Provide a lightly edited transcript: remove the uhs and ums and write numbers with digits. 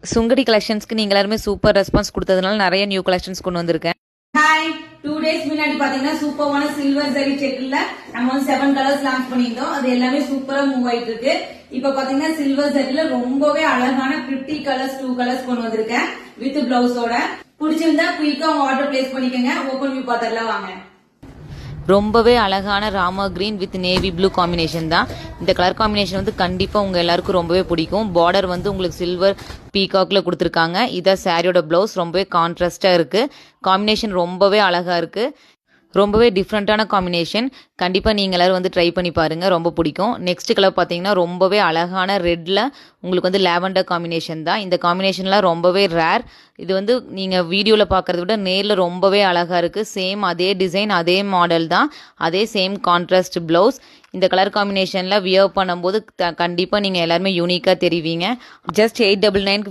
சுங்கடி கலெக்ஷன்ஸ்க்கு நீங்க எல்லாருமே super response கொடுத்ததுனால நிறைய நியூ கலெக்ஷன்ஸ் கொண்டு வந்திருக்கேன். ஹாய், 2 days முன்னாடி பாத்தீங்கன்னா சூப்பரான சில்வர் ஜரி செக்ல நம்ம வந்து 7 கலர்ஸ் லான்ச் பண்ணியிருந்தோம். அது எல்லாமே சூப்பரா மூவ் ஆயிட்டு இருக்கு. இப்ப பாத்தீங்கன்னா சில்வர் ஜரில ரொம்பவே அழகான 50 கலர்ஸ் 2 கலர்ஸ் கொண்டு வந்திருக்கேன் வித் பிளவுஸோட. பிடிச்சிருந்தா குயிக்கா ஆர்டர் பிளேஸ் பண்ணிக்கங்க. ஓபன் வியூ பாத்தரலாம் வாங்க. ரொம்பவே அழகான Rama green with navy blue combination தான். இந்த கலர் காம்பினேஷன் வந்து கண்டிப்பா உங்க எல்லாருக்கும் ரொம்பவே பிடிக்கும். பார்டர் வந்து உங்களுக்கு சில்வர் பீகாக்ல கொடுத்துருக்காங்க. இதான் சாரியோட பிளவுஸ். ரொம்பவே கான்ட்ராஸ்டா இருக்கு. காம்பினேஷன் ரொம்பவே அழகா இருக்கு. ரொம்பவே டிஃப்ரெண்டான காம்பினேஷன். கண்டிப்பாக நீங்கள் எல்லோரும் வந்து ட்ரை பண்ணி பாருங்கள், ரொம்ப பிடிக்கும். நெக்ஸ்ட் கலர் பார்த்தீங்கன்னா ரொம்பவே அழகான ரெட்டில் உங்களுக்கு வந்து லாவெண்டர் காம்பினேஷன் தான். இந்த காம்பினேஷன்லாம் ரொம்பவே ரேர். இது வந்து நீங்கள் வீடியோவில் பார்க்குறத விட நேரில் ரொம்பவே அழகாக இருக்குது. சேம் அதே டிசைன் அதே மாடல் தான், அதே சேம் கான்ட்ராஸ்ட் ப்ளவுஸ். இந்த கலர் காம்பினேஷனில் வியர் பண்ணும்போது கண்டிப்பாக நீங்கள் எல்லாருமே யூனிக்காக தெரிவிங்க. ஜஸ்ட் 899